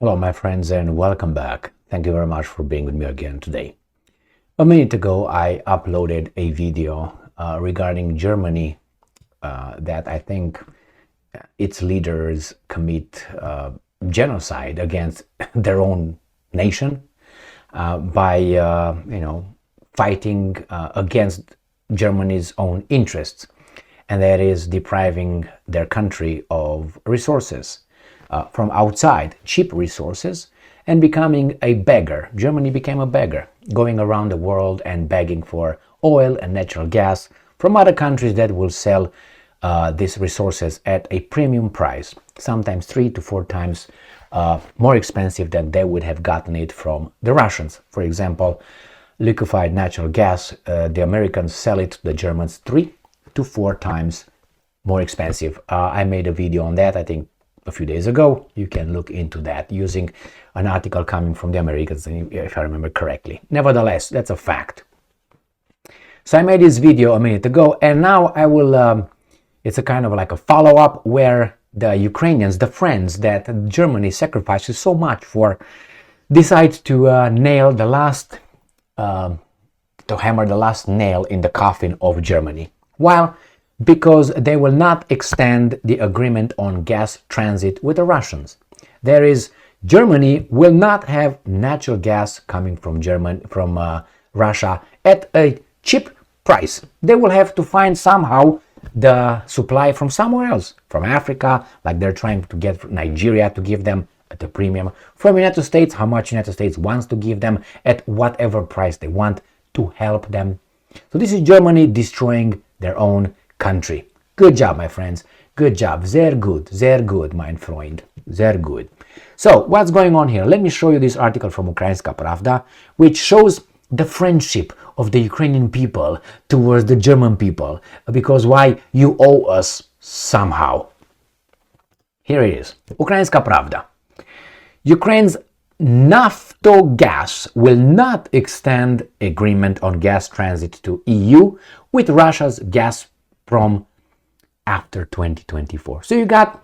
Hello, my friends, and welcome back. Thank you very much for being with me again today. A minute ago, I uploaded a video regarding Germany that I think its leaders commit genocide against their own nation by fighting against Germany's own interests, and that is depriving their country of resources from outside, cheap resources, and becoming a beggar. Germany became a beggar, going around the world and begging for oil and natural gas from other countries that will sell these resources at a premium price, sometimes 3 to 4 times more expensive than they would have gotten it from the Russians. For example, liquefied natural gas, the Americans sell it to the Germans 3 to 4 times more expensive. I made a video on that, I think a few days ago. You can look into that using an article coming from the Americans, if I remember correctly. Nevertheless, that's a fact. So I made this video a minute ago, and now I will, it's a kind of like a follow-up where the Ukrainians, the friends that Germany sacrifices so much for, decide to nail the last, to hammer the last nail in the coffin of Germany. While because they will not extend the agreement on gas transit with the Russians. There is, Germany will not have natural gas coming from Russia at a cheap price. They will have to find somehow the supply from somewhere else, from Africa, like they're trying to get Nigeria to give them at a premium, from United States, how much United States wants to give them at whatever price they want to help them. So this is Germany destroying their own country. Good job, my friends. Good job. Sehr good, mein Freund. Sehr good. So, what's going on here? Let me show you this article from Ukrainska Pravda, which shows the friendship of the Ukrainian people towards the German people, because why you owe us somehow. Here it is. Ukrainska Pravda. Ukraine's Naftogaz will not extend agreement on gas transit to EU with Russia's Gazprom after 2024. So you got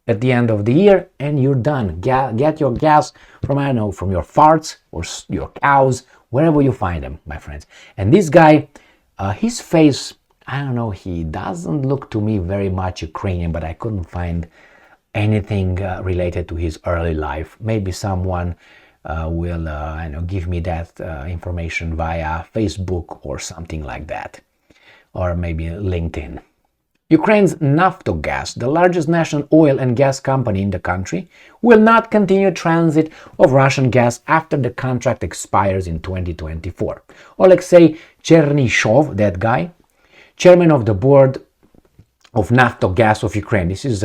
at the end of the year and you're done. Get your gas from, I don't know, from your farts or your cows, wherever you find them, my friends. And this guy, his face, I don't know, he doesn't look to me very much Ukrainian, but I couldn't find anything related to his early life. Maybe someone will give me that information via Facebook or something like that, or maybe LinkedIn. Ukraine's Naftogaz, the largest national oil and gas company in the country, will not continue transit of Russian gas after the contract expires in 2024. Alexei Chernyshov, that guy, chairman of the board of Naftogaz of Ukraine. This is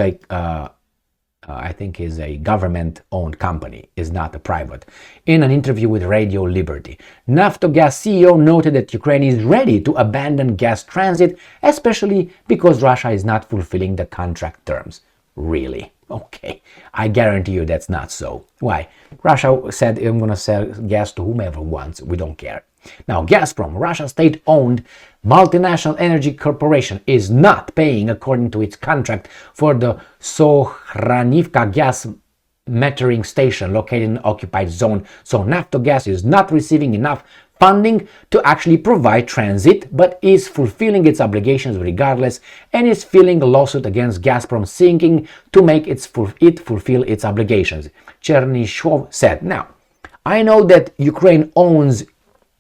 I think is a government-owned company, is not a private. In an interview with Radio Liberty, Naftogaz CEO noted that Ukraine is ready to abandon gas transit, especially because Russia is not fulfilling the contract terms. Really? Okay, I guarantee you that's not so. Why? Russia said, I'm going to sell gas to whomever wants, we don't care. Now, Gazprom, Russia's state-owned multinational energy corporation, is not paying according to its contract for the Sohranivka gas metering station located in the occupied zone. So Naftogaz is not receiving enough funding to actually provide transit, but is fulfilling its obligations regardless, and is filing a lawsuit against Gazprom seeking to make it fulfill its obligations. Chernyshov said, now, I know that Ukraine owns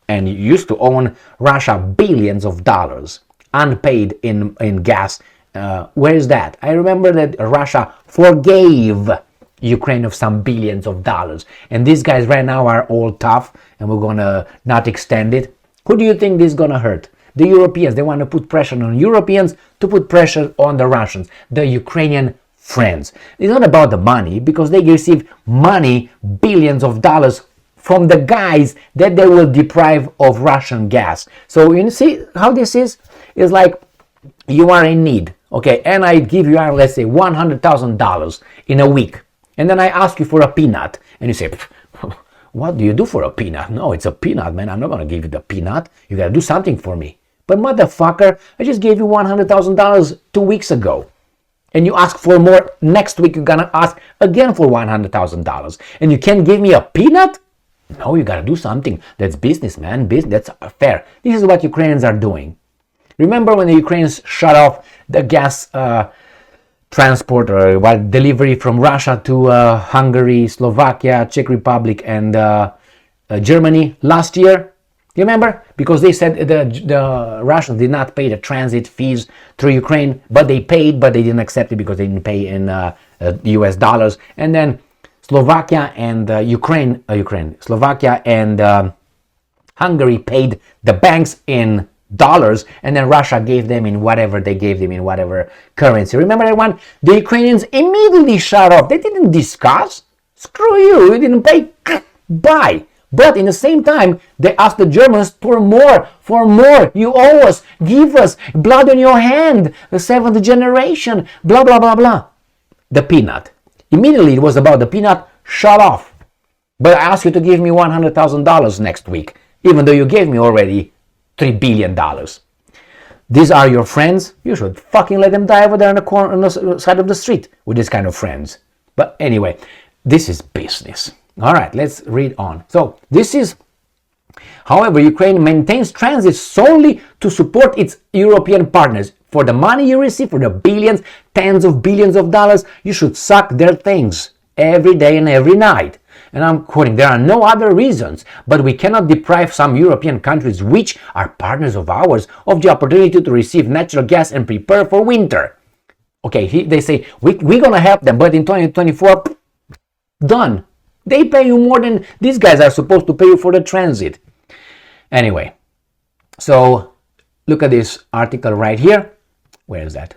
and used to own Russia billions of dollars unpaid in gas. Where is that? I remember that Russia forgave Ukraine of some billions of dollars. And these guys right now are all tough and we're gonna not extend it. Who do you think this is gonna hurt? The Europeans. They want to put pressure on Europeans to put pressure on the Russians, the Ukrainian friends. It's not about the money, because they receive money, billions of dollars, from the guys that they will deprive of Russian gas. So you see how this is? It's like you are in need, okay, and I give you, let's say, $100,000 in a week, and then I ask you for a peanut, and you say, what do you do for a peanut? No, it's a peanut, man. I'm not going to give you the peanut. You got to do something for me. But motherfucker, I just gave you $100,000 2 weeks ago. and you ask for more next week, you're gonna ask again for $100,000, and you can't give me a peanut? No, you gotta do something. That's business, man. That's fair. This is what Ukrainians are doing. Remember when the Ukrainians shut off the gas transport or delivery from Russia to Hungary, Slovakia, Czech Republic, and Germany last year? You remember? Because they said the Russians did not pay the transit fees through Ukraine, but they paid, but they didn't accept it because they didn't pay in US dollars. And then Slovakia and Slovakia and Hungary paid the banks in dollars, and then Russia gave them in whatever they gave them in whatever currency. Remember that one? The Ukrainians immediately shut off. They didn't discuss. Screw you, you didn't pay. Bye. But in the same time, they asked the Germans for more. You owe us, give us, blood on your hand, the seventh generation, blah, blah, blah, blah. The peanut. Immediately it was about the peanut, shut off. But I asked you to give me $100,000 next week, even though you gave me already $3 billion. These are your friends. You should fucking let them die over there on the side of the street with this kind of friends. But anyway, this is business. All right, let's read on. So this is, however, Ukraine maintains transit solely to support its European partners. For the money you receive, for the billions, tens of billions of dollars, you should suck their things every day and every night. And I'm quoting, there are no other reasons, but we cannot deprive some European countries, which are partners of ours, of the opportunity to receive natural gas and prepare for winter. Okay, they say, we're going to help them, but in 2024, done. They pay you more than these guys are supposed to pay you for the transit. Anyway, so look at this article right here. Where is that?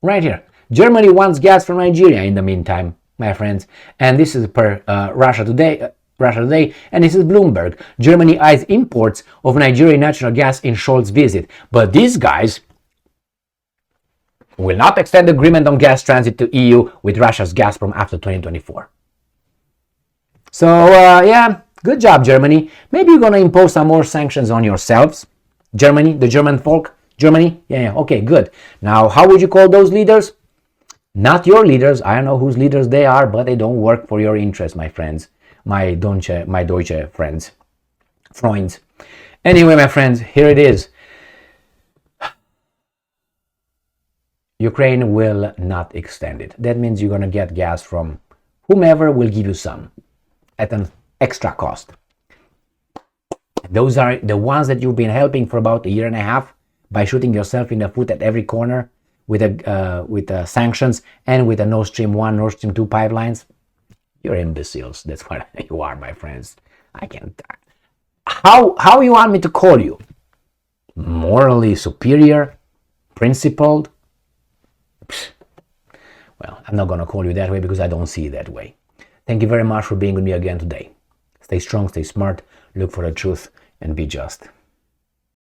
Right here. Germany wants gas from Nigeria in the meantime, my friends. And this is per Russia Today, and this is Bloomberg. Germany eyes imports of Nigerian natural gas in Scholz visit. But these guys will not extend agreement on gas transit to EU with Russia's Gazprom after 2024. So, yeah, good job, Germany. Maybe you're going to impose some more sanctions on yourselves. Germany, the German folk. Germany? Yeah, okay, good. Now, how would you call those leaders? Not your leaders. I don't know whose leaders they are, but they don't work for your interests, my friends. My Deutsche friends. Freunds. Anyway, my friends, here it is. Ukraine will not extend it. That means you're going to get gas from whomever will give you some at an extra cost. Those are the ones that you've been helping for about a year and a half by shooting yourself in the foot at every corner with sanctions and with the Nord Stream 1, Nord Stream 2 pipelines. You're imbeciles. That's what you are, my friends. I can't. How you want me to call you? Morally superior? Principled? Well, I'm not going to call you that way because I don't see it that way. Thank you very much for being with me again today. Stay strong, stay smart, look for the truth, and be just.